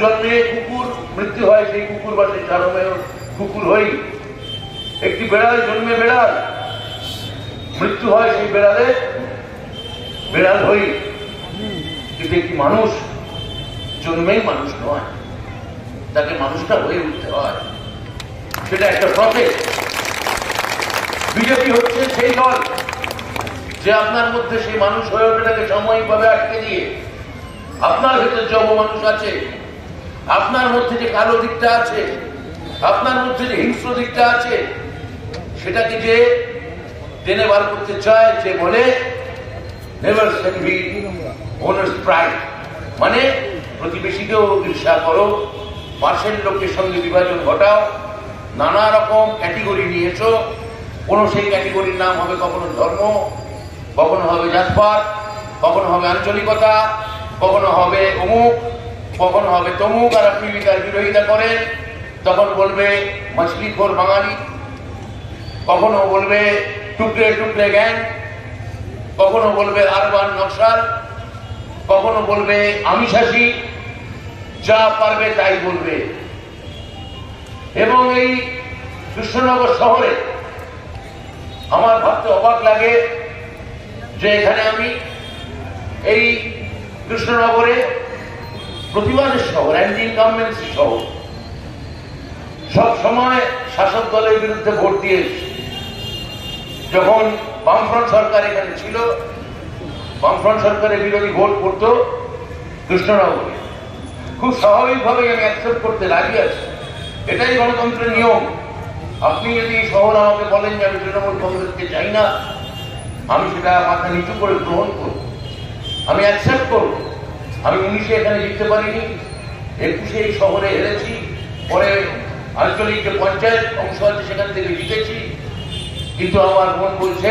জন্মে কুকুর মৃত্যু হয়, সেই কুকুর বা সেই সারমেয় কুকুর হই। একটি বেড়াল জন্মে বেড়াল, মৃত্যু হয় সেই বেড়ালে বেড়াল হই। কিন্তু একটি মানুষ জন্মেই মানুষ নয়, তাকে মানুষটা হয়ে উঠতে হয়, সেটা একটা প্রসেস। বিজেপি হচ্ছে সেই দল যে আপনার মধ্যে সেই মানুষ হয়ে ওঠেটাকে সাময়িকভাবে আটকে দিয়ে আপনার ভেতর যে অবমানুষ আছে, আপনার মধ্যে যে কালো দিকটা আছে, আপনার মধ্যে যে হিংস্র দিকটা আছে, সেটাকে যে টেনে বার করতে চায়, যে বলে নেভার এনভি ওনার্স প্রাইড, মানে প্রতিবেশীকেও ঈর্ষা করো, পাশের লোকের সঙ্গে বিভাজন ঘটাও, নানা রকম ক্যাটেগরি নিয়েছো। কোনো সেই ক্যাটেগরির নাম হবে কখনো ধর্ম, কখনো হবে জাতপাত, কখনো হবে আঞ্চলিকতা, কখনো হবে অমুক, কখনো হবে তমুক। আর আপনি তার বিরোধিতা করেন, তখন বলবে মাছলিখোর বাঙালি, কখনো বলবে টুকরে টুকরে গ্যাং, কখনো বলবে আরবান নকশাল, কখনো বলবে আমিষাসী, যা পারবে তাই বলবে। এবং এই কৃষ্ণনগর শহরে আমার ভাবতে অবাক লাগে যে এখানে আমি এই কৃষ্ণনগরে প্রতিবাদের শহর, অ্যান্টি ইনকামবেন্সি শহর, সব সময় শাসক দলের বিরুদ্ধে ভোট দিয়েছি। যখন বামফ্রন্ট সরকার এখানে ছিল, বামফ্রন্ট সরকারের বিরোধী ভোট করতো কৃষ্ণনগরে। খুব স্বাভাবিকভাবেই আমি অ্যাকসেপ্ট করতে রাজি আছি, এটাই গণতন্ত্রের নিয়ম। আপনি যদি শহর আমাকে বলেন যে আমি তৃণমূল কংগ্রেসকে চাই না, আমি সেটা মাথা নিচু করে গ্রহণ করব, আমি অ্যাকসেপ্ট করব। আমি 19-এ এখানে জিততে পারিনি, 21-এ এই শহরে হেরেছি, পরে আঞ্চলিক যে পঞ্চায়েত অংশ আছে সেখান থেকে জিতেছি। কিন্তু আমার মন বলছে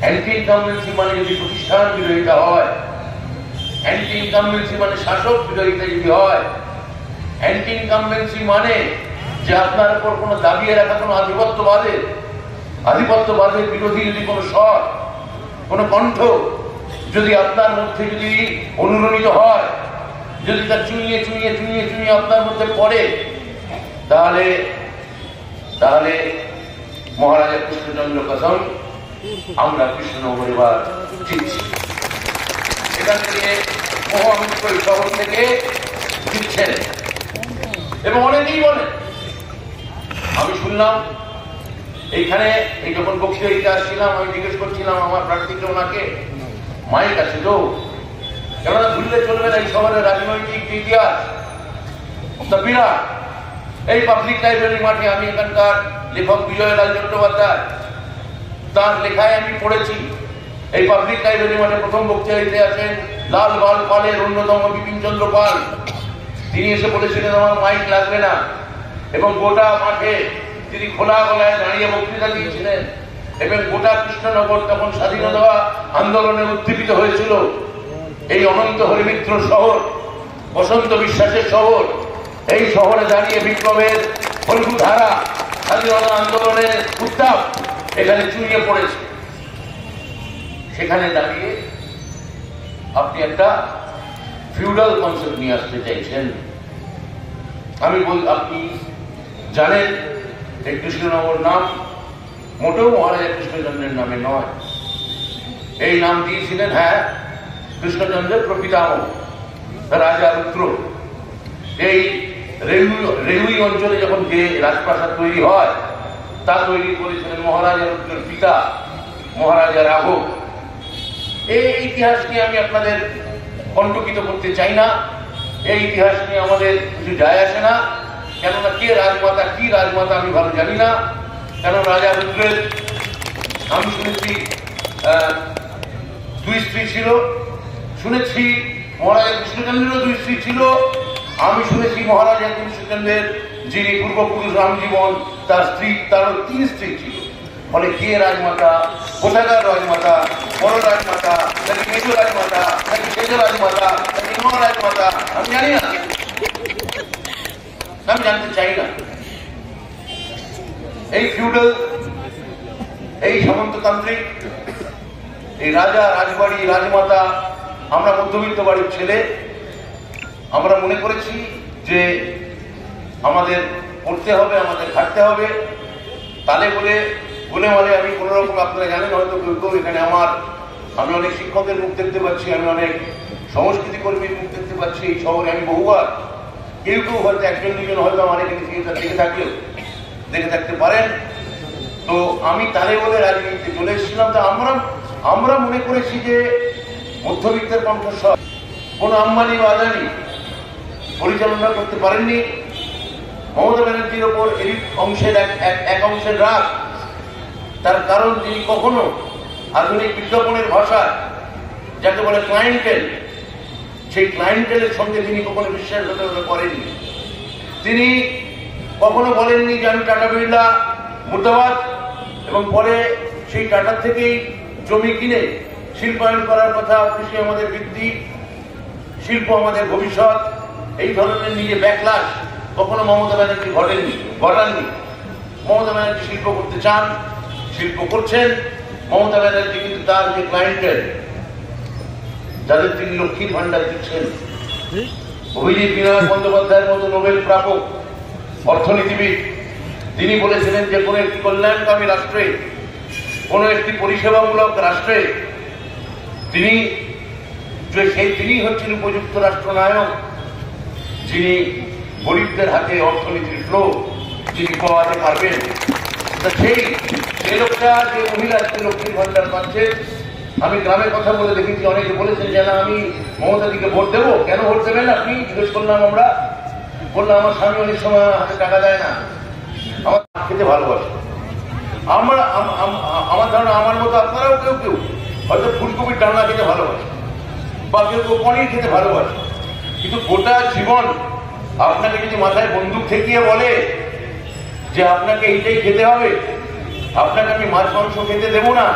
অ্যান্টি ইনকামবেন্সি মানে যদি প্রতিষ্ঠান বিরোধিতা হয়, অ্যান্টি ইনকামবেন্সি মানে শাসক বিরোধিতা যদি হয়, অ্যান্টি ইনকামবেন্সি মানে যে আপনার উপর কোনো দাবিয়ে রাখা কোনো আধিপত্যবাদের বিরোধী যদি কোনো স্বর, কোনো কণ্ঠ যদি আপনার মধ্যে যদি অনুরণিত হয়, যদি তা চুইয়ে চুইয়ে চুইয়ে চুইয়ে আপনার মধ্যে পড়ে, তাহলে তাহলে মহারাজা কৃষ্ণচন্দ্র কসম আমরা কৃষ্ণনগর এবার জিতছি। এখান থেকে মহামিত্র শহর থেকে জিতছেন। এবং অনেকেই বলেন, আমি শুনলাম এইখানে এই যখন বক্তৃতা দিতে আসছিলাম, আমি জিজ্ঞেস করছিলাম আমার প্রার্থীকে, ওনাকে মাইক আছে তো, কেননা ভুললে চলবে না, এই শহরের রাজনৈতিক ইতিহাস বিরাট। এই পাবলিক লাইব্রেরি মাঠে আমি এখানকার লেখক বিজয়লাল চট্টোপাধ্যায়, তার লেখায় আমি পড়েছি, এই পাবলিক লাইব্রেরি মাঠে প্রথম বক্তৃতা দিতে আসেন লাল বাল পালের অন্যতম বিপিন চন্দ্র পাল। তিনি এসে বলেছিলেন আমার মাইক লাগবে না, এবং গোটা মাঠে তিনি খোলা গলায় দাঁড়িয়ে বক্তৃতা দিয়েছিলেন। এবং গোটা কৃষ্ণনগর তখন স্বাধীনতা আন্দোলনে উদ্দীপিত হয়েছিল। এই অনন্ত হরিমিত্র শহর, বসন্ত বিশ্বাসের শহর, এই শহরে দাঁড়িয়ে বিপ্লবের ফল্গু ধারা, স্বাধীনতা আন্দোলনের উত্তাপ এখানে চুইয়ে পড়েছে। সেখানে দাঁড়িয়ে আপনি একটা ফিউডাল কনসেপ্ট নিয়ে আসতে চাইছেন। আমি বলি, আপনি জানেন এই কৃষ্ণনগর নাম মোটেও মহারাজা কৃষ্ণচন্দ্রের নামে নয়। এই নাম দিয়েছিলেন কৃষ্ণচন্দ্রের প্রপিতামহ রাজা রুদ্র। এই রেহুই অঞ্চলে যখন যে রাজপ্রাসাদ তৈরি হয়, তা তৈরি করেছিলেন মহারাজা রুদ্রের পিতা মহারাজা রাঘব। এই ইতিহাস নিয়ে আমি আপনাদের কণ্টকিত করতে চাই না, এই ইতিহাস নিয়ে আমাদের কিছু যায় আসে না। কেননা কে রাজমাতা কি রাজমাতা আমি ভালো জানি না। কেন রাজা রুদ্রের আমি শুনেছি 2 স্ত্রী ছিল, শুনেছি মহারাজা কৃষ্ণচন্দ্রেরও 2 স্ত্রী ছিল। আমি শুনেছি মহারাজা কৃষ্ণচন্দ্রের যিনি পূর্বপুরুষ রামজীবন, তার স্ত্রী, তারও 3 স্ত্রী ছিল। ফলে কে রাজমাতা, কোথাকার রাজমাতা, বড় রাজমাতা নাকি মেজ রাজমাতা নাকি সেজ রাজমাতা নাকি মহারাজমাতা আমি জানি না, আমি জানতে চাই না। এই ফিউডাল, এই সামন্ততান্ত্রিক, এই রাজা রাজবাড়ি রাজমাতা, আমরা মধ্যবিত্ত বাড়ির ছেলে, আমরা মনে করেছি যে আমাদের পড়তে হবে, আমাদের খাটতে হবে। তালে বলে মানে আমি কোনো রকম, আপনারা জানেন হয়তো কেউ এখানে আমি অনেক শিক্ষকের মুখ দেখতে পাচ্ছি, আমি অনেক সংস্কৃতি কর্মীর মুখ দেখতে পাচ্ছি এই শহরে। আমি বহুবার, কেউ হয়তো একজন দুজন হয়তো আমার এখানে থিয়েটার দেখে থাকতে পারেন। তো আমি তালে বলে রাজনীতিতে চলে এসেছিলাম। তো আমরা মনে করেছি যে মধ্যবিত্তের কণ্ঠস্বর কোনো আম্বানি বা আদানি পরিচালনা করতে পারেননি। মমতা ব্যানার্জির ওপর এই অংশের এক অংশের রাগ, তার কারণ তিনি কখনো আধুনিক বিজ্ঞাপনের ভাষায় যাকে বলে ক্লায়েন্টেল, সেই ক্লায়েন্টেলের সঙ্গে তিনি কখনো বিশ্বাসঘাতকতা করেননি। তিনি কখনো বলেননি যে আমি টাটা বিড়লা মুর্দাবাদ, এবং পরে সেই টাটার থেকেই জমি কিনে শিল্পায়ন করার কথা, কৃষি আমাদের ভিত্তি, শিল্প আমাদের ভবিষ্যৎ, এই ধরনের নিজে ব্যাকলাশ কখনো মমতা ব্যানার্জি ঘটাননি। মমতা ব্যানার্জি শিল্প করতে চান, শিল্প করছেন। মমতা ব্যানার্জি কিন্তু তার যে ক্লায়েন্টেল, যাদের তিনি লক্ষ্মীর ভান্ডার দিচ্ছেন, অভিজিৎ বিনায়ক বন্দ্যোপাধ্যায়ের মতো নোবেল প্রাপক অর্থনীতিবিদ, তিনি বলেছিলেন যে কোনো একটি কল্যাণকামী রাষ্ট্রে, কোনো একটি পরিষেবামূলক রাষ্ট্রে তিনি হচ্ছেন উপযুক্ত রাষ্ট্রনায়ক, যিনি গরিবদের হাতে অর্থনীতির ফ্লো যিনি পাওয়াতে পারবেন। সেই লোকটা, যে মহিলা লক্ষ্মীর ভান্ডার পাচ্ছে, আমি গ্রামে কথা বলে দেখেছি, অনেকে বলেছেন যে না আমি মমতা দিকে ভোট দেবো। কেন ভোট দেবেন আপনি জিজ্ঞেস করলাম। আমরা বললাম আমার স্বামী অনেক সময় হাতে টাকা দেয় না, আমার খেতে ভালোবাসে। আমার ধারণা আমার মতো আপনারাও কেউ হয়তো ফুলকপির ডালনা খেতে ভালোবাসে, বা কেউ পনির খেতে ভালোবাসে। কিন্তু গোটা জীবন আপনাকে যদি মাথায় বন্দুক ঠেকিয়ে বলে যে আপনাকে এইটাই খেতে হবে, আপনাকে আমি মাছ মাংস খেতে দেবো না,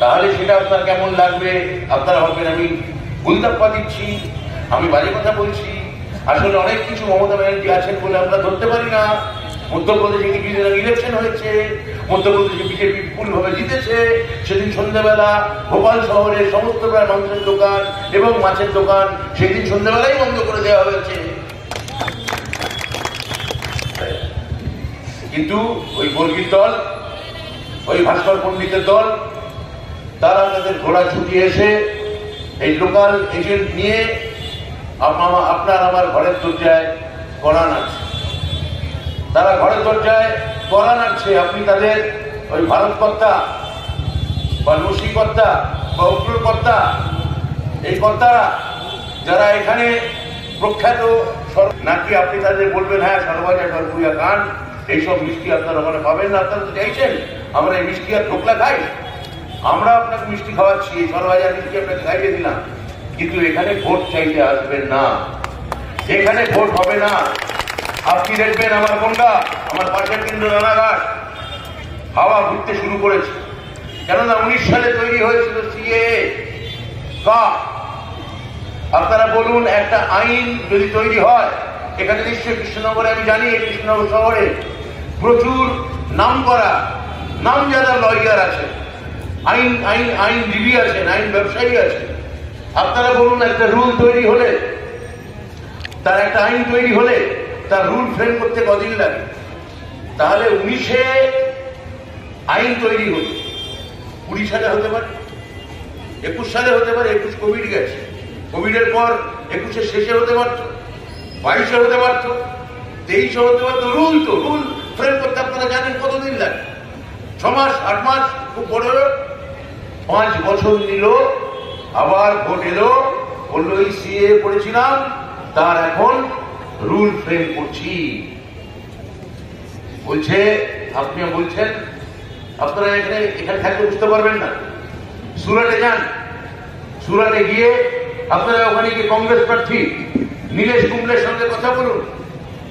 তাহলে সেটা আপনার কেমন লাগবে? আপনারা ভাববেন আমি গুলতাপ্পা দিচ্ছি, আমি বাজে কথা বলছি। আসলে অনেক কিছু মমতা ব্যানার্জি আছেন বলে আমরা ধরতে পারি না। মধ্যপ্রদেশে কিছুদিন আগে ইলেকশন হয়েছে, মধ্যপ্রদেশে বিজেপি বিপুলভাবে জিতেছে। সেদিন সন্ধ্যাবেলা ভোপাল শহরের সমস্ত প্রায় মাংসের দোকান এবং মাছের দোকান সেদিন সন্ধ্যাবেলাই বন্ধ করে দেওয়া হয়েছে। কিন্তু ওই বর্গীর দল, ওই ভাস্কর পণ্ডিতের দল, তারা তাদের ঘোড়া ছুটিয়ে এসে এই লোকাল এজেন্ট নিয়ে আপনার আমার ঘরের দরজায় কড়া নাড়ছে। তারা ঘরের দরজায় কড়া নাড়ছে। আপনি তাদের ওই ভারতকর্তা বা নসিকর্তা বা উগ্রকর্তা, এই কর্তারা যারা এখানে প্রখ্যাত, নাকি আপনি তাদের বলবেন হ্যাঁ সরবাজা সরপুরিয়া গান, এইসব মিষ্টি আপনারা ওখানে পাবেন না? আপনারা তো চাইছেন আমরা এই মিষ্টি আর ঠোকলা খাই। আমরা আপনাকে মিষ্টি খাওয়াচ্ছি, এই সরবাজার মিষ্টি আপনাকে খাইয়ে দিলাম, কিন্তু এখানে ভোট চাইতে আসবেন না, এখানে ভোট হবে না। আপনি দেখবেন আমার গন্ডা, আমার পাশের কেন্দ্র রানাঘাট হাওয়া ঘুরতে শুরু করেছে। কেননা 19 সালে তৈরি হয়েছিল সিএএ। আপনারা বলুন, একটা আইন যদি তৈরি হয়, এখানে নিশ্চয়ই কৃষ্ণনগরে, আমি জানি এই কৃষ্ণনগর শহরে প্রচুর নাম করা নামজাদা লয়ার আছে, আইনজীবী আছেন, আইন ব্যবসায়ী আছে। আপনারা বলুন, একটা রুল তৈরি হলে, তার একটা আইন তৈরি হলে তার রুল ফ্রেম করতে কদিন লাগে? তাহলে 19-এ আইন তৈরি হল, 20 সালে হতে পারে, 21 সালে হতে পারে। 21 কোভিড গেছে, কোভিডের পর 21-এর শেষে হতে পারত, 22-এ হতে পারত, 23-এ হতে পারত। রুল ফ্রেম করতে আপনারা জানেন কতদিন লাগে? 6 মাস, 8 মাস, খুব বড় 5 বছর নিল। আবার ভোট এলো, বললো এই সিএ পড়েছিলাম, তার এখন রুল ফ্রেম করছি। বলছে আপনি বলছেন, আপনারা এখানে থাকলে বুঝতে পারবেন না। সুরাটে যান, সুরাটে গিয়ে আপনারা ওখানে গিয়ে কংগ্রেস প্রার্থী নীলেশ কুম্বলের সঙ্গে কথা বলুন,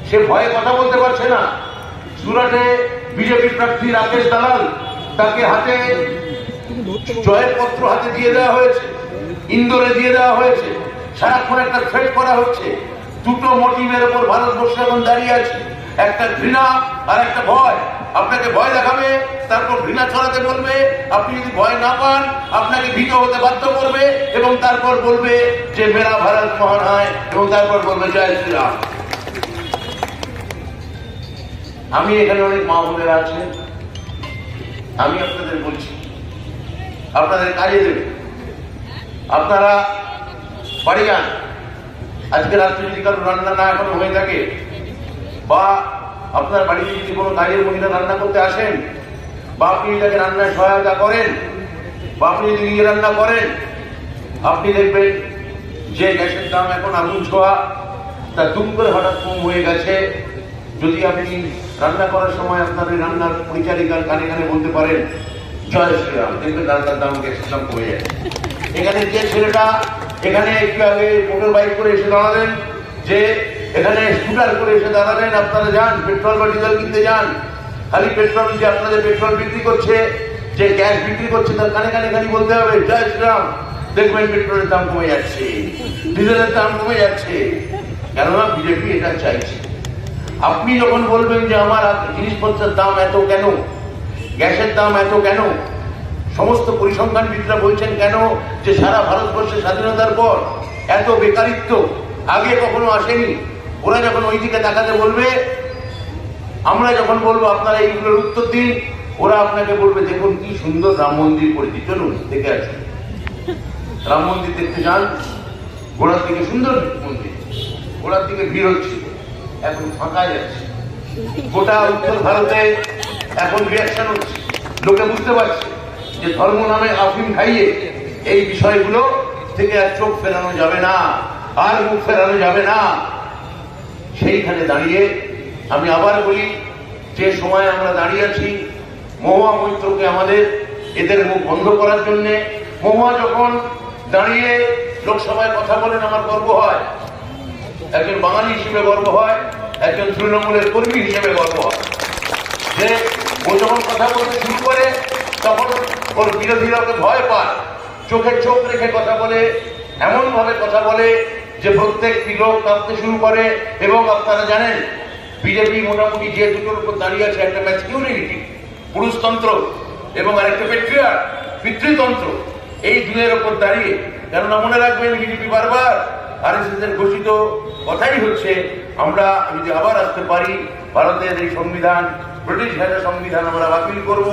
সে ভয়ে কথা বলতে পারছে না। সুরাটে বিজেপি প্রার্থী রাকেশ দালাল, তাকে হাতে জয়ের পত্র হাতে দিয়ে দেওয়া হয়েছে, ইন্দোরে দিয়ে দেওয়া হয়েছে। সারাক্ষণ একটা থ্রেট করা হচ্ছে। দুটো মোটিভের উপর ভারতবর্ষ এখন দাঁড়িয়ে আছে, একটা ঘৃণা আর একটা ভয়। আপনাকে ভয় দেখাবে, তারপর ঘৃণা ছড়াতে বলবে। আপনি যদি ভয় না পান, আপনাকে ভীত হতে বাধ্য করবে, এবং তারপর বলবে যে মেরা ভারত মহান হয়, এবং তারপর বলবে জয় শ্রীরাম। আমি এখানে অনেক মা বোনেরা আছেন, আমি আপনাদের বলছি, আপনাদের কাজে দেবে, আপনারা বাড়ি যান। আজকে রাত্রে যদি কারো রান্না না এখনো হয়ে থাকে, বা আপনার বাড়িতে যদি কোনো কাজের মহিলা রান্না করতে আসেন, বা আপনি তাকে রান্নায় সহায়তা করেন, বা আপনি যদি নিজে রান্না করেন, আপনি দেখবেন যে গ্যাসের দাম এখন আগুন ছোঁয়া, তা দুম করে হঠাৎ কম হয়ে গেছে। যদি আপনি রান্না করার সময় আপনার ওই রান্নার পরিচারিকার কানে কানে বলতে পারেন জয় শ্রীরাম, দেখবেন রান্নার দাম গ্যাসের দাম কমে যায়। এখানে যে ছেলেটা এখানে একটু আগে মোটর বাইক করে এসে দাঁড়ালেন, যে এখানে স্কুটার করে এসে দাঁড়ালেন, আপনারা যান পেট্রোল বা ডিজেল কিনতে যান, খালি পেট্রোল যে আপনাদের পেট্রোল বিক্রি করছে, যে গ্যাস বিক্রি করছে, তার কানে কানে খালি বলতে হবে জয় শ্রীরাম, দেখবেন পেট্রোলের দাম কমে যাচ্ছে, ডিজেলের দাম কমে যাচ্ছে। কেননা বিজেপি এটা চাইছে। আপনি যখন বলবেন যে আমার জিনিসপত্রের দাম এত কেন, গ্যাসের দাম এত কেন, সমস্ত পরিসংখ্যানবিদরা বলছেন কেন যে সারা ভারতবর্ষের স্বাধীনতার পর এত বেকারিত্ব আগে কখনো আসেনি। ওরা যখন ওই দিকে তাকাতে বলবে, আমরা যখন বলবো আপনারা এইগুলোর উত্তর দিন, ওরা আপনাকে বলবে দেখুন কি সুন্দর রাম মন্দির করেছি, চলুন দেখে আসুন। রাম মন্দির দেখতে যান, গোড়ার দিকে সুন্দর মন্দির, গোড়ার দিকে ভিড় হচ্ছে, এখন ফাঁকা যাচ্ছে। গোটা উত্তর ভারতে এখন রিয়াকশন হচ্ছে, লোকে বুঝতে পারছে যে ধর্ম নামে আফিম খাইয়ে এই বিষয়গুলো থেকে আর চোখ ফেরানো যাবে না, আর মুখ ফেরানো যাবে না। সেইখানে দাঁড়িয়ে আমি আবার বলি, যে সময় আমরা দাঁড়িয়ে আছি, মহুয়া মৈত্রকে আমাদের এদের মুখ বন্ধ করার জন্য, মহুয়া যখন দাঁড়িয়ে লোকসভায় কথা বলেন আমার গর্ব হয়, একজন বাঙালি হিসেবে গর্ব হয়, একজন তৃণমূলের কর্মী হিসেবে গর্ব হয়, যে ও যখন কথা বলতে শুরু করে তখন ওর বিরোধীরা ওকে ভয় পায়, চোখে চোখ রেখে কথা বলে, এমন ভাবে কথা বলে যে প্রত্যেকটি লোক কাঁপতে শুরু করে। এবং আপনারা জানেন বিজেপি মোটামুটি যে দুটোর উপর দাঁড়িয়ে আছে, একটা ম্যাসকিউনিটি পুরুষতন্ত্র এবং আরেকটা পেট্রিয়ার পিতৃতন্ত্র, এই দুয়ের উপর দাঁড়িয়ে। কেননা মনে রাখবেন বিজেপি বারবার আরএসএস এর ঘোষিত কথাই হচ্ছে আমরা যদি আবার আসতে পারি, ভারতের এই সংবিধান, ব্রিটিশ ভাষা সংবিধান আমরা বাতিল করব,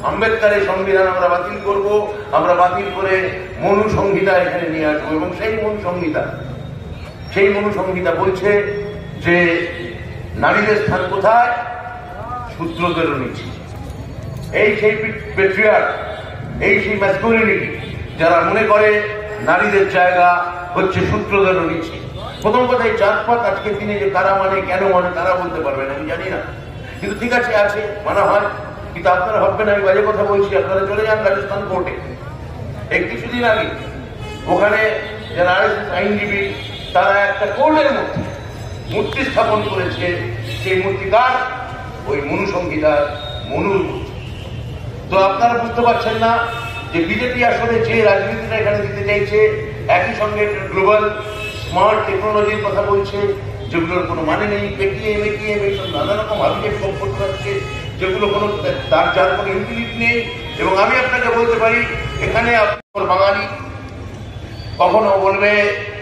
আম্বেদকরের সংবিধান আমরা বাতিল করব, আমরা বাতিল করে মনু সংহিতা এখানে নিয়ে আসবো। এবং সেই মনু সংহিতা বলছে যে নারীদের স্থান কোথায়, শূদ্রদের নিচে। এই সেই পেট্রিয়ার, এই সেই ম্যাসকুলিনিটি যারা মনে করে নারীদের জায়গা হচ্ছে শূদ্রদের নিচে। প্রথম কথা, এই জাতপাত আজকের দিনে যে কারা মানে, কেন মানে, তারা বলতে পারবেন, আমি জানি না। কিন্তু ঠিক আছে, আছে, মানা হয়। কিন্তু আপনারা ভাববেন আমি বাজে কথা বলছি, আপনারা চলে যান রাজস্থান কোর্টে। এই কিছুদিন আগে ওখানে যারা আরএসএস আইনজীবী, তারা একটা কোর্টের মধ্যে মূর্তি স্থাপন করেছে, সেই মূর্তিকার ওই মনু সংহিতার মনুর মূর্তি। তো আপনারা বুঝতে পারছেন না যে বিজেপি আসলে যে রাজনীতিটা এখানে দিতে চাইছে, একই সঙ্গে গ্লোবাল স্মার্ট টেকনোলজির কথা বলছে, যেগুলোর কোনো মানে নেই, পেটিএম এইসব নানা রকম হাবিজাবি করতে হচ্ছে, যেগুলো কোনো যার কোনো ইউটিলিটি নেই। এবং আমি আপনাকে বলতে পারি, এখানে আপনার বাঙালি কখনো বলবে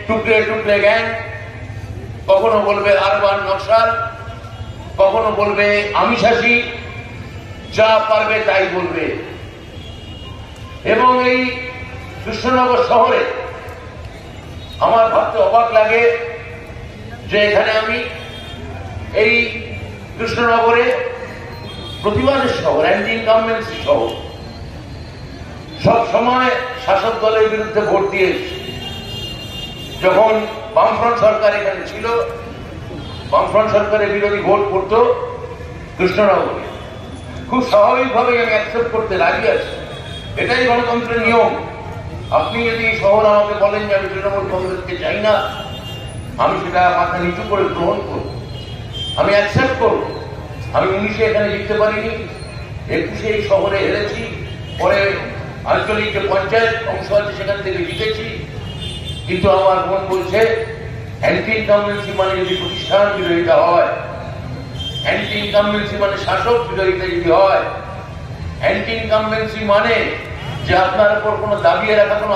টুকরে টুকরে গ্যাং, কখনো বলবে আরবান নকশাল, কখনো বলবে আমিষাসী, যা পারবে তাই বলবে। এবং এই কৃষ্ণনগর শহরে আমার ভাবতে অবাক লাগে যে এখানে আমি এই কৃষ্ণনগরে প্রতিবাদের শহর, অ্যান্টি ইনকামবেন্সি শহর, সব সময় শাসক দলের বিরুদ্ধে ভোট দিয়ে এসেছি। যখন বামফ্রন্ট সরকার এখানে ছিল, বামফ্রন্ট সরকারের বিরোধী ভোট করতো কৃষ্ণনগরে, খুব স্বাভাবিকভাবে আমি অ্যাকসেপ্ট করতে রাজি আছি। এটাই গণতন্ত্রের নিয়ম। আপনি যদি শহর আমাকে বলেন যে আমি তৃণমূল কংগ্রেসকে চাই না, আমি সেটা মাথা নিচু করে গ্রহণ করব, আমি অ্যাকসেপ্ট করব। আমি 19-এ এখানে জিততে পারিনি, 21-এ এই শহরে হেরেছি, পরে আঞ্চলিক যে পঞ্চায়েত অংশ আছে সেখান থেকে জিতেছি। কিন্তু আমার মন বলছে অ্যান্টি ইনকামবেন্সি মানে যদি প্রতিষ্ঠান বিরোধিতা হয়, অ্যান্টি ইনকামবেন্সি মানে শাসক বিরোধিতা যদি হয়, অ্যান্টি ইনকামবেন্সি মানে যে আপনার উপর কোনো দাবিয়ে রাখা কোনো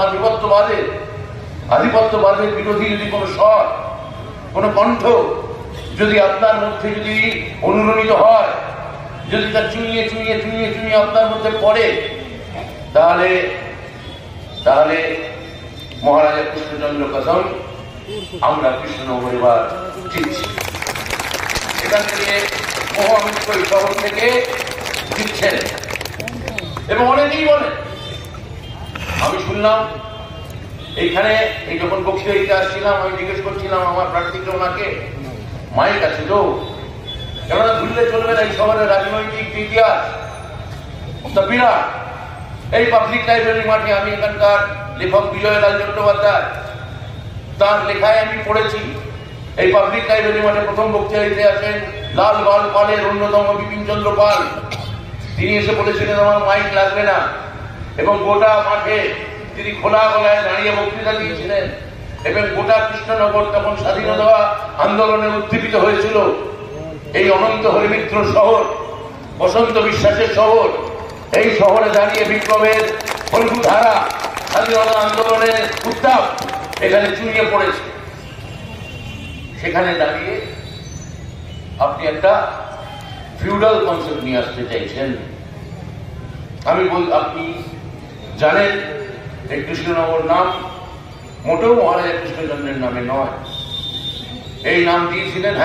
আধিপত্যবাদের বিরোধী যদি কোনো স্বর, কোনো কণ্ঠ যদি আপনার মধ্যে যদি অনুরণিত হয়, যদি তা চুইয়ে চুইয়ে চুইয়ে চুইয়ে আপনার মধ্যে পড়ে, তাহলে তাহলে মহারাজা কৃষ্ণচন্দ্র কসম আমরা কৃষ্ণনগর এবার জিতছি। এখান থেকে মহামিত্র শহর থেকে জিতছেন। এবং অনেকেই বলেন, আমি শুনলাম এইখানে এই যখন বক্তৃতা দিতে আসছিলাম, আমি জিজ্ঞেস করছিলাম আমার প্রার্থীকে, ওনাকে মাইক আছে তো, কেননা ভুললে চলবে না, এই শহরের রাজনৈতিক ইতিহাস বিরাট। এই পাবলিক লাইব্রেরি মাঠে আমি এখানকার লেখক বিজয়লাল চট্টোপাধ্যায়, তার লেখায় আমি পড়েছি, এই পাবলিক লাইব্রেরি মাঠে প্রথম বক্তৃতা দিতে আসেন লাল বাল পালের অন্যতম বিপিন চন্দ্র পাল। তিনি এসে বলেছিলেন আমার মাইক লাগবে না, এবং গোটা মাঠে তিনি খোলা গলায় দাঁড়িয়ে বক্তৃতা দিয়েছিলেন। এবং গোটা কৃষ্ণনগর তখন স্বাধীনতা আন্দোলনে উদ্দীপিত হয়েছিল। এই অনন্ত হরিমিত্র শহর, বসন্ত বিশ্বাসের শহর, এই শহরে দাঁড়িয়ে বিপ্লবের ফলগুধারা, স্বাধীনতা আন্দোলনের উত্তাপ এখানে চুইয়ে পড়েছে। সেখানে দাঁড়িয়ে আপনি একটা ফিউডাল কনসেপ্ট নিয়ে আসতে চাইছেন। আমি আপনি জানেন এই কৃষ্ণনগর নাম মোটেও মহারাজা কৃষ্ণচন্দ্রের নামে নয়। এই নাম দিয়েছিলেন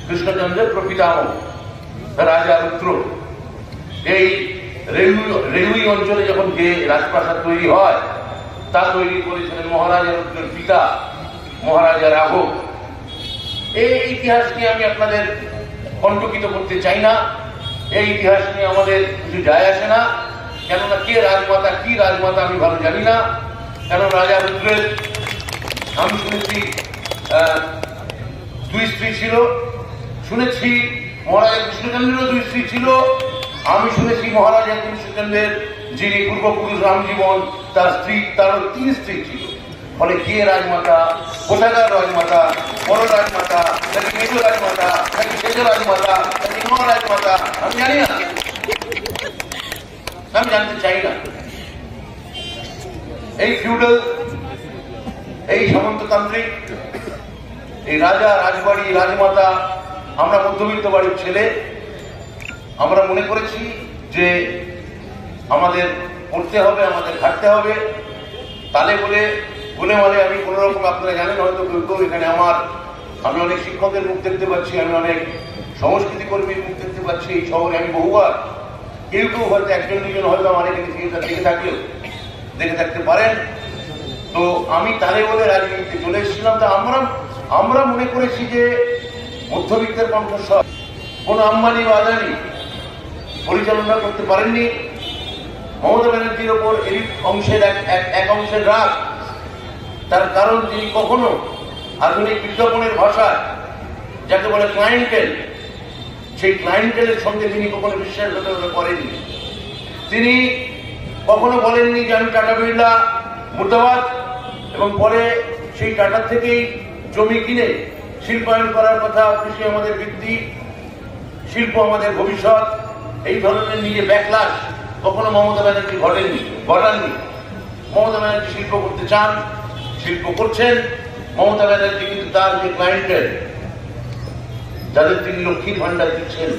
কৃষ্ণচন্দ্রের প্রপিতামহ রাজা রুদ্র। এই রেলুই অঞ্চলে যখন যে রাজপ্রাসাদ তৈরি হয়, তা তৈরি করেছিলেন মহারাজা রুদ্রের পিতা মহারাজা রাঘব। এই ইতিহাস নিয়ে আমি আপনাদের কণ্টকিত করতে চাই না। এই ইতিহাস নিয়ে আমাদের কিছু যায় আসে না, কেননা কে রাজমাতা কি রাজমাতা আমি ভালো জানি না। কেন রাজা রুদ্রের আমি শুনেছি 2 স্ত্রী ছিল, শুনেছি মহারাজা কৃষ্ণচন্দ্রেরও 2 স্ত্রী ছিল। আমি শুনেছি মহারাজা কৃষ্ণচন্দ্রের যিনি পূর্বপুরুষ রামজীবন, তার স্ত্রী, তারও 3 স্ত্রী ছিল। ফলে কে রাজমাতা, কোথাকার রাজমাতা, বড় রাজমাতা নাকি মেজ রাজমাতা নাকি সেজ রাজমাতা নাকি ন রাজমাতা আমি জানি না, আমি জানতে চাই না। এই ফিউডাল, এই সামন্ততান্ত্রিক, এই রাজা রাজবাড়ি রাজমাতা, আমরা মধ্যবিত্ত বাড়ির ছেলে, আমরা মনে করেছি যে আমাদের পড়তে হবে, আমাদের খাটতে হবে। তালে বলে মালে আমি কোন রকম, আপনারা জানেন হয়তো কেউ এখানে আমি অনেক শিক্ষকের মুখ দেখতে পাচ্ছি, আমি অনেক সংস্কৃতি কর্মীর মুখ দেখতে পাচ্ছি এই শহরে। আমি বহুবার, কেউ হয়তো 1-2 জন হয়তো আমার এখানে দেখে থাকতে পারেন। তো আমি তালে বলে রাজনীতিতে চলে এসেছিলাম। তা আমরা মনে করেছি যে মধ্যবিত্তের কণ্ঠস্বর কোন আম্বানি বা আদানি পরিচালনা করতে পারেননি। মমতা ব্যানার্জির ওপর এই অংশের এক অংশের রাগ, তার কারণ তিনি কখনো আধুনিক বিজ্ঞাপনের ভাষায় যাকে বলে ক্লায়েন্টেল, সেই ক্লায়েন্টেলের সঙ্গে তিনি কখনো বিশ্বাসঘাতকতা করেননি। তিনি কখনো বলেননি যে আমি টাটা বিড়লা মুর্দাবাদ, এবং পরে সেই টাটার থেকেই জমি কিনে শিল্পায়ন করার কথা, কৃষি আমাদের ভিত্তি, শিল্প আমাদের ভবিষ্যৎ, এই ধরনের নিজে ব্যাকলাশ কখনো মমতা ব্যানার্জি ঘটাননি। মমতা ব্যানার্জি শিল্প করতে চান, শিল্প করছেন। মমতা ব্যানার্জি কিন্তু তার যে ক্লায়েন্টের, যাদের তিনি লক্ষ্মীর ভান্ডার দিচ্ছেন,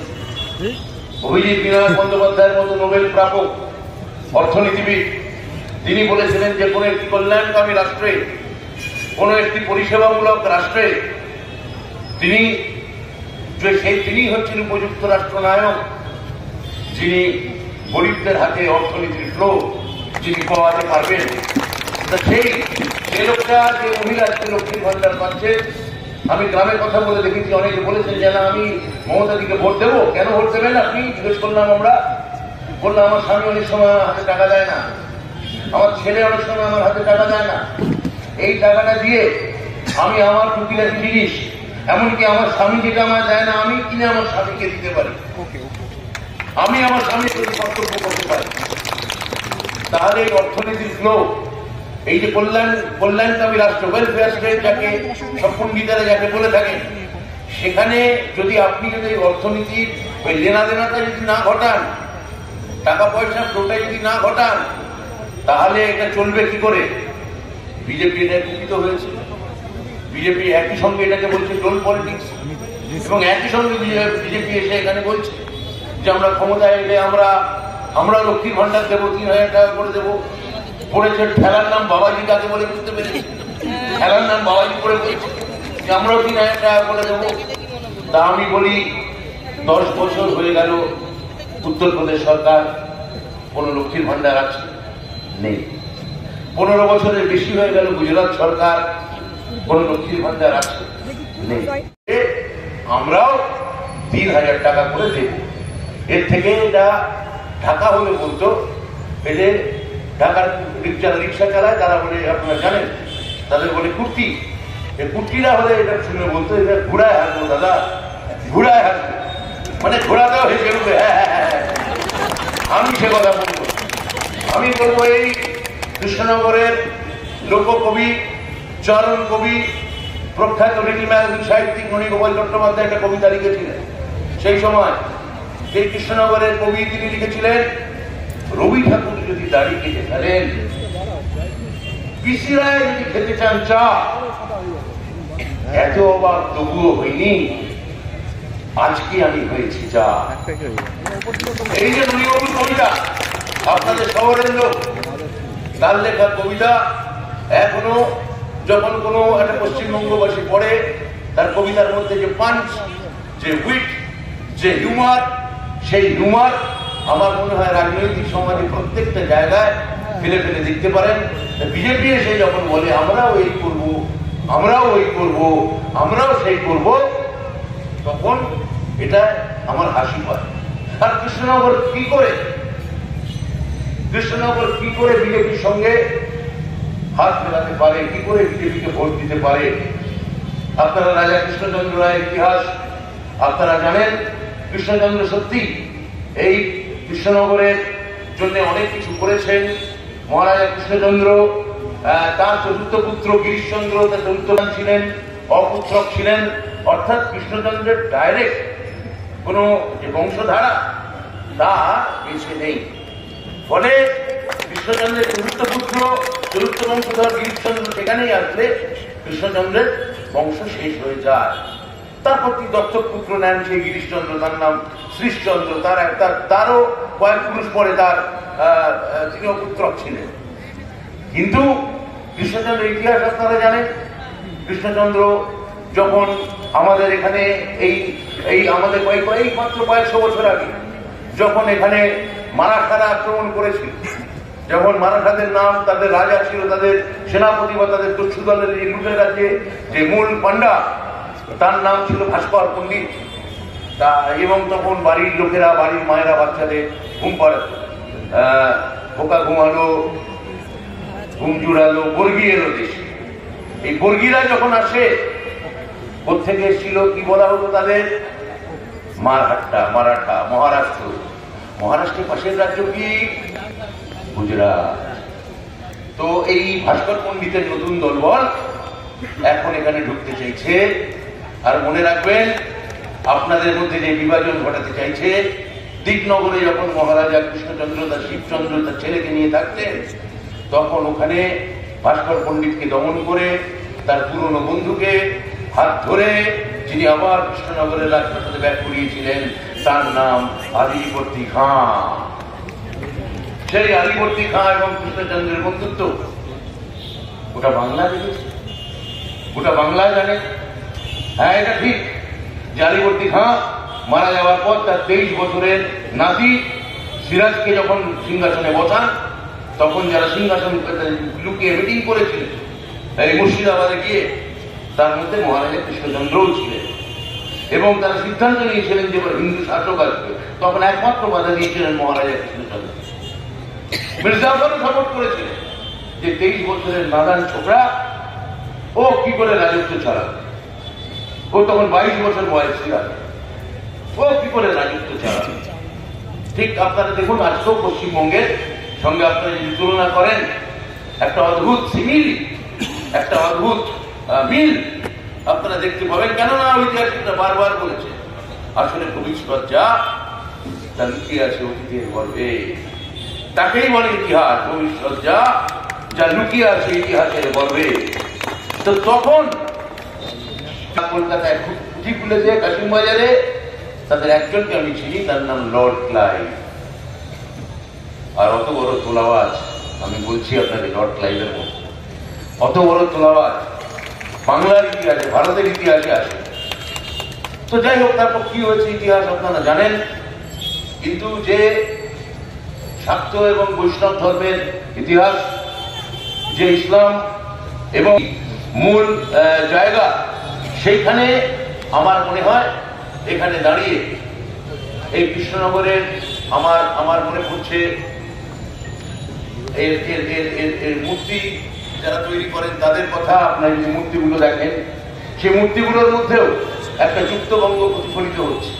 অভিজিৎ বিনায়ক বন্দ্যোপাধ্যায়ের মতো নোবেল প্রাপক অর্থনীতিবিদ, তিনি বলেছিলেন যে কোনো একটি কল্যাণকামী রাষ্ট্রে, কোনো একটি পরিষেবামূলক রাষ্ট্রে তিনি হচ্ছেন উপযুক্ত রাষ্ট্রনায়ক, যিনি গরিবদের হাতে অর্থনীতির ফ্লো যিনি পাওয়াতে পারবেন। সেই লোকটা যে মহিলা লক্ষ্মীর ভান্ডার পাচ্ছে, আমি গ্রামে কথা বলে দেখেছি, অনেকে বলেছেন যে না আমি মমতাদিকে ভোট দেবো। কেন ভোট দেবেন আপনি জিজ্ঞেস করলাম। বললাম আমার স্বামী অনেক সময় হাতে টাকা দেয় না, আমার ছেলে অনেক সময় আমার হাতে টাকা দেয় না। এই টাকাটা দিয়ে আমি আমার টুকিটাকি জিনিস, এমনকি আমার স্বামী যেটা আমার দেয় না, আমি কিনে আমার স্বামীকে দিতে পারি, আমি আমার স্বামীর প্রতি কর্তব্য করতে পারি। তাহলে এই অর্থনীতির ফ্লো, এই যে কল্যাণকামী রাষ্ট্র, ওয়েলফেয়ার স্টেট যাকে সব পণ্ডিতেরা যাকে বলে থাকেন, সেখানে যদি আপনি যদি অর্থনীতির ওই লেনাদেনাটা যদি না ঘটান, টাকা পয়সা ফ্লোটা যদি না ঘটান, তাহলে এটা চলবে কি করে? বিজেপি এটা কুপিত হয়েছে। বিজেপি একই সঙ্গে এটাকে বলছে ডোল পলিটিক্স, এবং একই সঙ্গে বিজেপি এসে এখানে বলছে যে আমরা ক্ষমতায় এলে আমরা লক্ষ্মীর ভান্ডার দেবো, 3,000 টাকা করে দেবো। পড়েছে ঠেলার নাম বাবাজি কাকে বলে বুঝতে পেরেছি, ঠেলার নাম বাবাজি করে বলছে যে আমরাও 3,000 টাকা করে দেবো। তা আমি বলি 10 বছর হয়ে গেল উত্তরপ্রদেশ সরকার, কোন লক্ষ্মীর ভান্ডার আছে? নেই। 15 বছরের বেশি হয়ে গেল গুজরাট সরকার, কোন লক্ষ্মীর ভান্ডার আছে? নেই। আমরাও 3,000 টাকা করে দেব। এর থেকে এটা ঢাকা হলে বলতো, এদের ঢাকার রিক্সা চালায় তারা বলে, আপনারা জানেন, তাদের বলে কুর্তি। এই কুর্তিরা হলে এটা শুনে বলতো এটা ঘোড়ায় হাসবো দাদা, ঘোড়ায় হাসবো, মানে ঘোড়াটাও হেসে উঠবে। আমি সে কথা বলবো। আমি বলবো এই কৃষ্ণনগরের লোককবি, চরণ কবি, প্রখ্যাত লিটল ম্যাগাজিন সাহিত্যিক মণিগোপাল চট্টোপাধ্যায় একটা কবিতা লিখেছিলেন। সেই সময় সেই কৃষ্ণনগরের কবি তিনি লিখেছিলেন, রবি ঠাকুর যদি দাড়ি কেটে ফেলেন, পিসি রায় যদি খেতে চান চা, এত অবাক তবুও হইনি, আজকে আমি হয়েছি যা। এই যে মণিবাবুর কবিতা, আপনাদের শহরের লোক, তার লেখা কবিতা এখনো যখন কোনো একটা পশ্চিমবঙ্গবাসী পড়ে, তার কবিতার মধ্যে যে পাঞ্চ, যে উইট, যে হিউমার, সেই হিউমার আমার মনে হয় রাজনৈতিক সমাজে প্রত্যেকটা জায়গায় ফেলে ফেলে দেখতে পারেন। বিজেপি এসে যখন বলে আমরাও এই করব, আমরাও ওই করব, আমরাও সেই করব, তখন এটা আমার হাসি পায়। আর কৃষ্ণনগর কি করে বিজেপির সঙ্গে হাত মেলাতে পারে, কি করে বিজেপিকে ভোট দিতে পারে? আপনারা রাজা কৃষ্ণচন্দ্র রায়ের ইতিহাস আপনারা জানেন। কৃষ্ণচন্দ্র সত্যি এই কৃষ্ণনগরের জন্য অনেক কিছু করেছেন। মহারাজা কৃষ্ণচন্দ্র, তার চতুর্থ পুত্র গিরিশচন্দ্র তার চতুর্থ ছিলেন, অপুত্রক ছিলেন। অর্থাৎ কৃষ্ণচন্দ্রের ডাইরেক্ট কোনো যে বংশধারা তা বেশি নেই। ফলে কৃষ্ণচন্দ্রের চতুর্থ পুত্র, চতুর্থ বংশধর গিরিশচন্দ্র সেখানেই আসলে কৃষ্ণচন্দ্রের বংশ শেষ হয়ে যায়। তারপর তিনি দত্তক পুত্র নেন সেই গিরিশচন্দ্র, তার নাম শ্রীশচন্দ্র। তারও কয়েক পুরুষ পরে তিনিও পুত্রক ছিলেন। কিন্তু কৃষ্ণচন্দ্রের ইতিহাস আপনারা জানেন। কৃষ্ণচন্দ্র যখন আমাদের এখানে এই আমাদের মাত্র কয়েকশো বছর আগে যখন এখানে মারাঠারা আক্রমণ করেছিল, যখন মারাঠাদের নাম, তাদের রাজা ছিল, তাদের সেনাপতি বা তাদের দস্যু দলের যে লুটের আছে যে মূল পান্ডা, তার নাম ছিল ভাস্কর পণ্ডিত। এবং তখন বাড়ির লোকেরা, বাড়ির মায়েরা বাচ্চাদের ঘুম পাড়াতো, পোকা ঘুমালো, ঘুম জুড়ালো, বর্গি এলো দেশে। এই বর্গিরা যখন আসে, কোথেকে এসেছিল, কি বলা হতো তাদের? মারাঠা, মহারাষ্ট্র। মহারাষ্ট্রের পাশের রাজ্য কি? গুজরাট। তো এই ভাস্কর পণ্ডিতের নতুন দলবল এখন এখানে ঢুকতে চাইছে। আর মনে রাখবেন, আপনাদের মধ্যে যে বিভাজন ঘটাতে চাইছে, দিকনগরে যখন মহারাজা কৃষ্ণচন্দ্র তার শিবচন্দ্র তার ছেলেকে নিয়ে থাকতেন, তখন ওখানে ভাস্কর পণ্ডিতকে দমন করে তার পুরনো বন্ধুকে হাত ধরে যিনি আবার কৃষ্ণনগরের রাজপ্রাসাদে ব্যাগ করিয়েছিলেন, তার নাম আলিবর্দী খাঁ। সেই আলিবর্দী খাঁ এবং কৃষ্ণচন্দ্রের বন্ধুত্ব গোটা বাংলা দেখেছে, গোটা বাংলা জানে। হ্যাঁ, এটা ঠিক যে আলিবর্দী খাঁ মারা যাওয়ার পর তার 23 বছরের নাতি সিরাজকে যখন সিংহাসনে বসান, তখন যারা সিংহাসন লুকিয়ে মিটিং করেছিলেন এই মুর্শিদাবাদে গিয়ে, তার মধ্যে মহারাজা কৃষ্ণচন্দ্রও ছিলেন। এবং তারা সিদ্ধান্ত নিয়েছিলেন যে হিন্দু শাসক আসবে। তখন একমাত্র বাধা দিয়েছিলেন মহারাজা কৃষ্ণচন্দ্র। মির্জাফরও সাপোর্ট করেছিলেন যে 23 বছরের নাদান ছোকরা, ও কি করে রাজত্ব চালাবে? ও তখন 22 বছর বয়স ছিল, ও কি করে রাজত্ব চালাবে? ঠিক আপনারা দেখুন, আজকেও পশ্চিমবঙ্গের সঙ্গে আপনারা যদি তুলনা করেন, একটা অদ্ভুত সিমিল, একটা অদ্ভুত মিল আপনারা দেখতে পাবেন। কেননা ঐতিহাসিকরা বারবার বলেছে, আসলে ভবিষ্যৎ যা লুকিয়ে আছে অতীতের গর্ভে, তাকেই বলে ইতিহাস। ভবিষ্যৎ যা লুকিয়ে আছে ইতিহাসের গর্ভে। তো তখন কলকাতায় খুঁটি খুলেছে কাশিমবাজারে, তাদের একজনকে আমি চিনি, তার নাম লর্ড ক্লাইভ। আর অত বড় তোলাবাজ, আমি বলছি আপনাকে, লর্ড ক্লাইভের মতো অত বড় তোলাবাজ বাংলার ইতিহাসে, ভারতের ইতিহাসে আছে। তো যাই হোক, তারপর কি হয়েছে ইতিহাস আপনারা জানেন। কিন্তু যে শাক্ত এবং বৈষ্ণব ধর্মের ইতিহাস, যে ইসলাম এবং মূল জায়গা, সেইখানে আমার মনে হয় এখানে দাঁড়িয়ে এই কৃষ্ণনগরের আমার মনে পড়ছে এর মূর্তি যারা তৈরি করেন তাদের কথা। আপনারা যদি মূর্তিগুলো দেখেন, সেই মূর্তিগুলোর মধ্যেও একটা যুক্তবঙ্গ প্রতিফলিত হচ্ছে,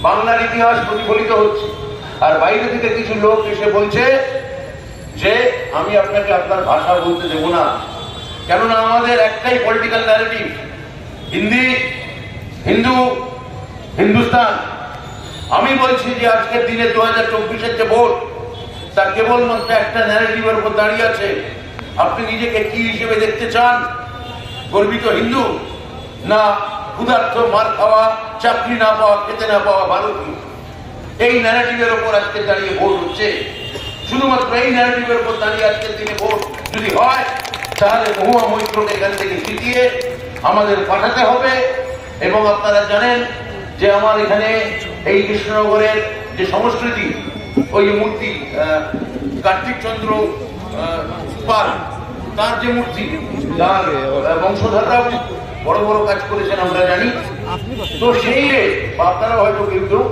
বাংলার ইতিহাস প্রতিফলিত হচ্ছে। আর বাইরে থেকে কিছু লোক এসে বলছে যে আমি আপনাকে আপনার ভাষা বলতে দেব না, কেননা আমাদের একটাই পলিটিক্যাল ন্যারেটিভ, হিন্দি, হিন্দু, হিন্দুস্তান। আমি বলছি যে আজকের দিনে 2024-এর যে ভোট, তা কেবলমাত্র একটা ন্যারেটিভের উপর দাঁড়িয়ে আছে। আপনি নিজেকে কি হিসেবে দেখতে চান? গর্বিত হিন্দু, না ক্ষুধার্ত, মার খাওয়া, চাকরি না পাওয়া, খেতে না পাওয়া ভারতীয়? এই ন্যারেটিভের উপর আজকে দাঁড়িয়ে ভোট হচ্ছে। শুধুমাত্র এই ন্যারেটিভের উপর দাঁড়িয়ে আজকের দিনে ভোট যদি হয়, তাহলে মহুয়া মৈত্রকে এখান থেকে জিতিয়ে আমাদের পাঠাতে হবে। এবং আপনারা জানেন যে আমার এখানে এই কৃষ্ণনগরের যে সংস্কৃতি, ওই মূর্তি কার্তিক চন্দ্র পাল, তার যে মূর্তি, তার বংশধররাও বড় বড় কাজ করেছেন আমরা জানি। তো সেই আপনারা হয়তো কেউ কেউ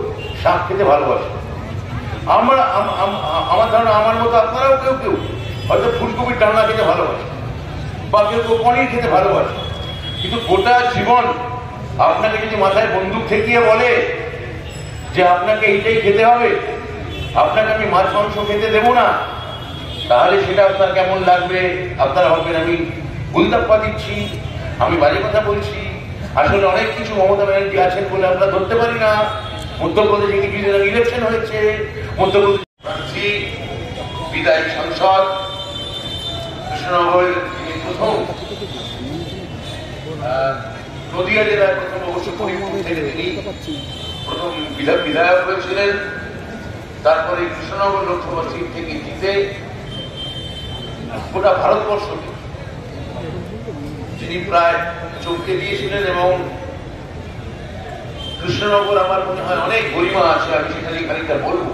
শাক খেতে ভালোবাসে, আমার ধারণা আমার মতো আপনারাও কেউ কেউ হয়তো ফুলকপির ডালনা খেতে ভালোবাসে, বা কেউ কেউ পনির খেতে ভালোবাসে। কিন্তু গোটা জীবন আপনাকে যদি মাথায় বন্দুক ঠেকিয়ে বলে যে আপনাকে এইটাই খেতে হবে, আপনাকে আমি মাছ মাংস খেতে দেবো না, তাহলে সেটা আপনার কেমন লাগবে? আপনারা ভাববেন আমি গুলতাপ্পা দিচ্ছি, আমি বাজে কথা বলছি। আসলে অনেক কিছু মমতা ব্যানার্জি আছেন বলে আমরা ধরতে পারি না। মধ্যপ্রদেশে কিছুদিন আগে ইলেকশন হয়েছে, মধ্যপ্রদেশ প্রার্থী বিধায়ক সাংসদ কৃষ্ণনগরের তিনি প্রথম, নদিয়া জেলার প্রথম, অবশ্য ফরিদপুর থেকে তিনি প্রথম বিধায়ক হয়েছিলেন। তারপরে কৃষ্ণনগর লোকসভা সিট থেকে জিতে গোটা ভারতবর্ষকে তিনি প্রায় চমকে দিয়েছিলেন। এবং কৃষ্ণনগর আমার মনে হয় অনেক গরিমা আছে, আমি সেখানে খানিকটা বলবো।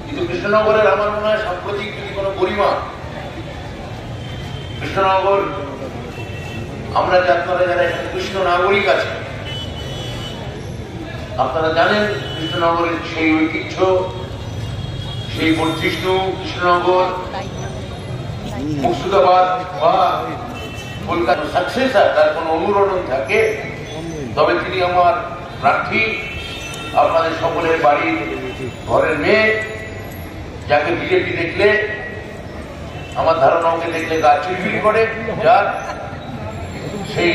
কিন্তু কৃষ্ণনগরের আমার মনে হয় সাম্প্রতিক যদি কোনো গরিমা, কৃষ্ণনগর, আমরা যে আপনারা যারা এখানে কৃষ্ণ নাগরিক আছে, আপনারা জানেন কৃষ্ণনগরের সেই ঐতিহ্য, সেই বর্ধিষ্ণু কৃষ্ণনগর, মুর্শিদাবাদ বা কলকাতার সাকসেসার, তার কোনো অনুরণন থাকে, তবে তিনি আমার প্রার্থী। আপনাদের সকলের বাড়ির ঘরের মেয়ে, যাকে বিজেপি দেখলে, আমার ধারণা ওকে দেখলে গা চিরবির করে, যার সেই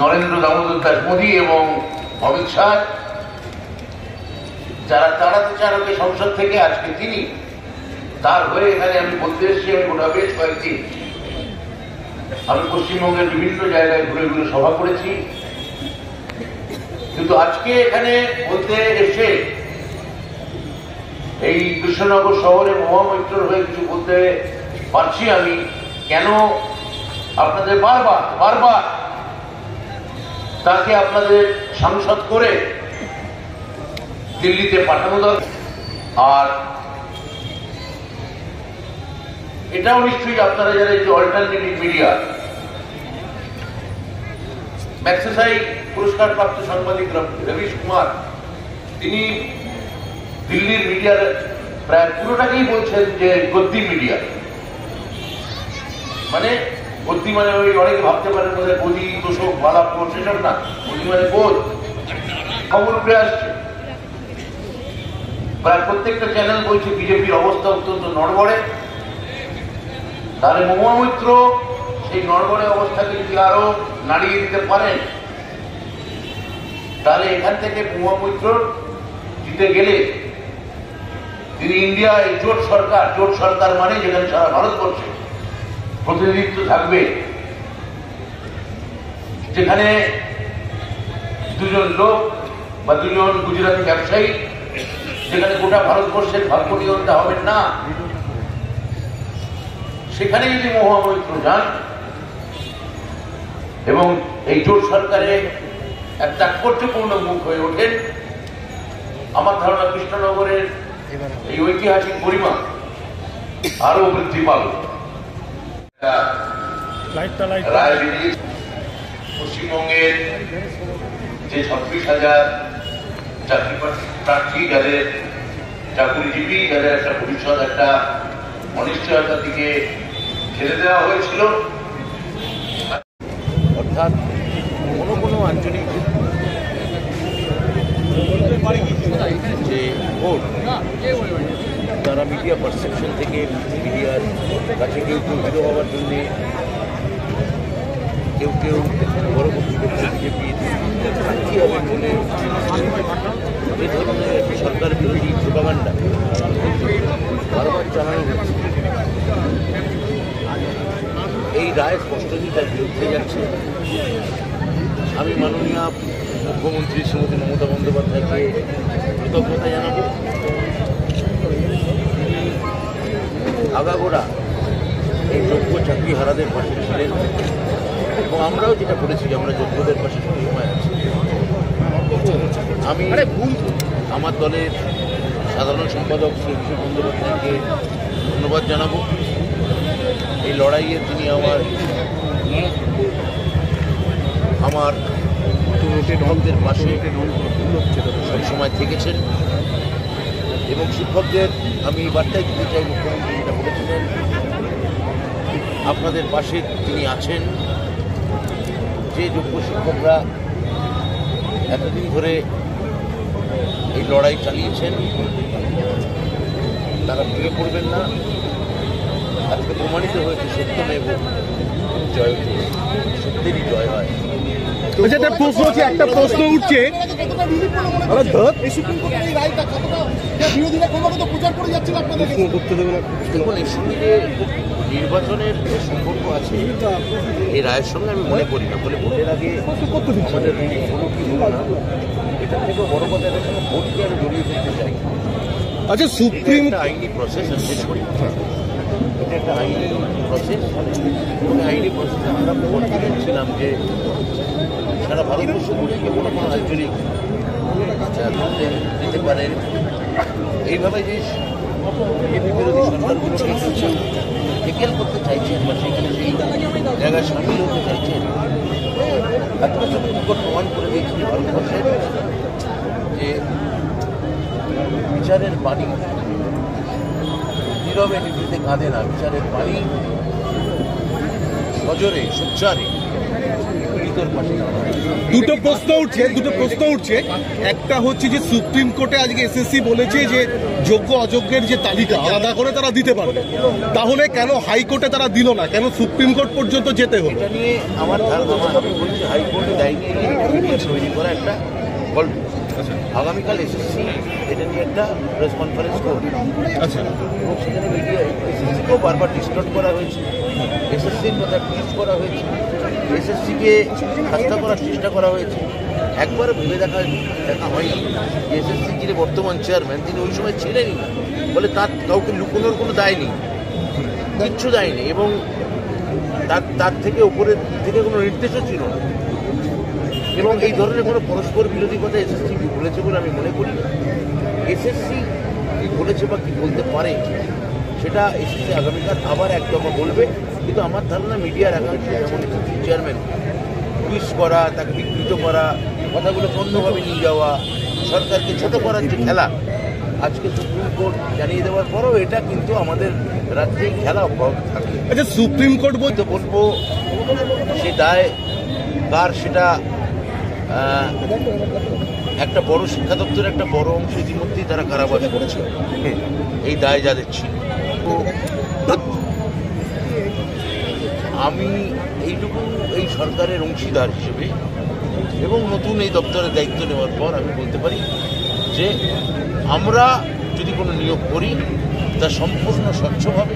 নরেন্দ্র দামোদর দাস মোদী এবং অমিত শাহ যারা তাড়াতে চান ওকে সংসদ থেকে, আজকে তিনি তার হয়ে এখানে আমি বলতে এসেছি। আমি গোটা বেশ কয়েকদিন আমি পশ্চিমবঙ্গের বিভিন্ন জায়গায় ঘুরে ঘুরে সভা করেছি, কিন্তু আজকে এখানে বলতে এসে এই কৃষ্ণনগর শহরে মহুয়া মৈত্রর হয়ে কিছু বলতে পারছি আমি। কেন আপনাদের বারবার বারবার তাকে আপনাদের সাংসদ করে দিল্লিতে পাঠানো দরকার? আর এটাও নিশ্চয়ই আপনারা যারা এই যে অল্টারনেটিভ মিডিয়া, ম্যাগসেসাই পুরস্কার প্রাপ্ত সাংবাদিক রবিশ কুমার, তিনি দিল্লির মিডিয়ার প্রায় পুরোটাকেই বলছেন যে গদ্দি মিডিয়া। মানে গদ্দি মানে ওই অনেকে ভাবতে পারেন বোধ হয় গদি, তোষক, মালাপুর, সেসব না। গদি মানে গোদ। খবর উঠে আসছে, প্রায় প্রত্যেকটা চ্যানেল বলছে বিজেপির অবস্থা অত্যন্ত নড়বড়ে। তাহলে মহুয়া মৈত্র সেই নড়বড়ে অবস্থাকে যদি আরো নাড়িয়ে দিতে পারেন, তাহলে এখান থেকে মহুয়া মৈত্র জিতে গেলে তিনি ইন্ডিয়া, এই জোট সরকার মানে যেখানে সারা ভারতবর্ষে প্রতিনিধিত্ব থাকবে, যেখানে দুজন লোক বা দুজন গুজরাটি ব্যবসায়ী, যেখানে গোটা ভারতবর্ষের ভাগ্য নিয়ন্ত্রণ হবেন না, সেখানে যদি মহামৈত্র যান এবং এই জোট সরকারে এক তাৎপর্যপূর্ণ মুখ হয়ে ওঠেন, আমার ধারণা কৃষ্ণনগরের এই ঐতিহাসিক পরিমা আরো বৃদ্ধি পাবে। পশ্চিমবঙ্গের যে 26,000 চাকরি প্রার্থী, যাদের চাকরিজীবী, যাদের একটা ভবিষ্যৎ একটা অনিশ্চয়তার দিকে ঠেলে দেওয়া হয়েছিল, অর্থাৎ কোনো আঞ্চলিক যে ভোট, তারা মিডিয়া পারসেপশন থেকে মিডিয়ার কাছে কেউ হিরো হওয়ার জন্যে, কেউ বড় বিজেপি প্রার্থী হবেন বলে এই ধরনের সরকার বিরোধী প্রোপাগান্ডা বারবার চালানো হচ্ছে। এই রায় স্পষ্টতই তার বিরুদ্ধে যাচ্ছে। আমি মাননীয় মুখ্যমন্ত্রী শ্রীমতী মমতা বন্দ্যোপাধ্যায়কে কৃতজ্ঞতা জানাবো। তিনি আগাগোড়া এই যোগ্য চাকরিহারাদের পাশে ছিলেন এবং আমরাও যেটা করেছি যে আমরা যোগ্যদের পাশে সবসময় আছি। আমি আমার দলের সাধারণ সম্পাদক শ্রী অভিষেক বন্দ্যোপাধ্যায়কে ধন্যবাদ জানাবো। এই লড়াইয়ে তিনি আমার শিক্ষকদের পাশে সবসময় থেকেছেন এবং শিক্ষকদের আমি বার্তায় দিতে চাই, মুখ্যমন্ত্রী যেটা বলেছিলেন, আপনাদের পাশে তিনি আছেন। যে যোগ্য শিক্ষকরা এতদিন ধরে এই লড়াই চালিয়েছেন, তারা ভেঙে পড়বেন না। আজকে প্রমাণিত হয়েছে সত্যমেব জয়তে, সত্যেরই জয় হয়। একটা প্রশ্ন উঠছে, দেখুন, এর সঙ্গে যে নির্বাচনের যে সম্পর্ক আছে এই রায়ের সঙ্গে আমি মনে করি না। বলে ভোটের আগে আমাদের কোনো কি হলো না, এটা থেকে বড় কথা, এটার সঙ্গে ভোটকে আরো জড়িয়ে ফেলতে চাই। আচ্ছা, সুপ্রিম একটা আইনি প্রসেস শেষ করি, এটা একটা আইনি প্রসেস এবং আইনি প্রসেসে আমরা কনফিডেন্ট ছিলাম যে সারা ভারতবর্ষ ঘুরে গিয়ে কোনো আঞ্চলিক দিতে পারেন। এইভাবে যে বিজেপি বিরোধী সরকারগুলো টেকেল করতে চাইছেন বা সেখানে সেই জায়গায় সামিল হতে চাইছেন, আজকে সুপ্রিম কোর্ট প্রমাণ করে দিয়েছিল ভারতবর্ষের যে বিচারের বাণী নীরবে নিভৃতে কাঁদে না, বিচারের বাণী সজোরে সোচ্চারে পীড়িতর পাশে। দুটো প্রশ্ন উঠছে। একটা হচ্ছে যে সুপ্রিম কোর্টে আজকে এসএসসি বলেছে যে যোগ্য অযোগ্যের যে তালিকা আলাদা করে তারা দিতে পারবে, তাহলে কেন হাইকোর্টে তারা দিল না, কেন সুপ্রিম কোর্ট পর্যন্ত যেতে হলো? এটা নিয়ে আমার আমি বলছি হাইকোর্টে দায়িত্ব নিয়ে তৈরি করা একটা গল্প। আগামীকাল এসএসসি এটা নিয়ে একটা প্রেস কনফারেন্স করবে। আচ্ছা, এবং সেখানে মিডিয়া এসএসসিকেও বারবার ডিস্টার্ব করা হয়েছে, এসএসসির কথা টুইট করা হয়েছে, এসএসসিকে শাস্তা করার চেষ্টা করা হয়েছে। একবারও ভেবে দেখা হয়নি যে এসএসসি যিনি বর্তমান চেয়ারম্যান, তিনি ওই সময় ছিলেনই না বলে তার কাউকে লুকোনোর কোনো দায় নেই, কিচ্ছু দায় নেই এবং তার থেকে উপরের থেকে কোনো নির্দেশও ছিল না। এবং এই ধরনের কোনো পরস্পর বিরোধী কথা এসএসসি বলেছে বলে আমি মনে করি না। এসএসসি কি বলেছে বা কি বলতে পারে সেটা এসএসসি আগামীকাল আবার এক দফা বলবে। কিন্তু আমার ধারণা মিডিয়ার একাংশ, যেমন চেয়ারম্যান টুইট করা, তাকে বিকৃত করা, কথাগুলো অন্যভাবে নিয়ে যাওয়া, সরকারকে ছোট করার যে খেলা আজকে সুপ্রিম কোর্ট জানিয়ে দেওয়ার পরও এটা কিন্তু আমাদের রাজ্যে খেলা অব্যাহত থাকে। আচ্ছা, সুপ্রিম কোর্ট বলতে বলবো সে দায় কার, সেটা একটা বড় শিক্ষা দপ্তরের একটা বড় অংশ ইতিমধ্যেই তারা কারাবাস করেছে, এই দায় যাদের ছিল। আমি এইটুকু এই সরকারের অংশীদার হিসেবে এবং নতুন এই দপ্তরের দায়িত্ব নেওয়ার পর আমি বলতে পারি যে আমরা যদি কোনো নিয়োগ করি তা সম্পূর্ণ স্বচ্ছভাবে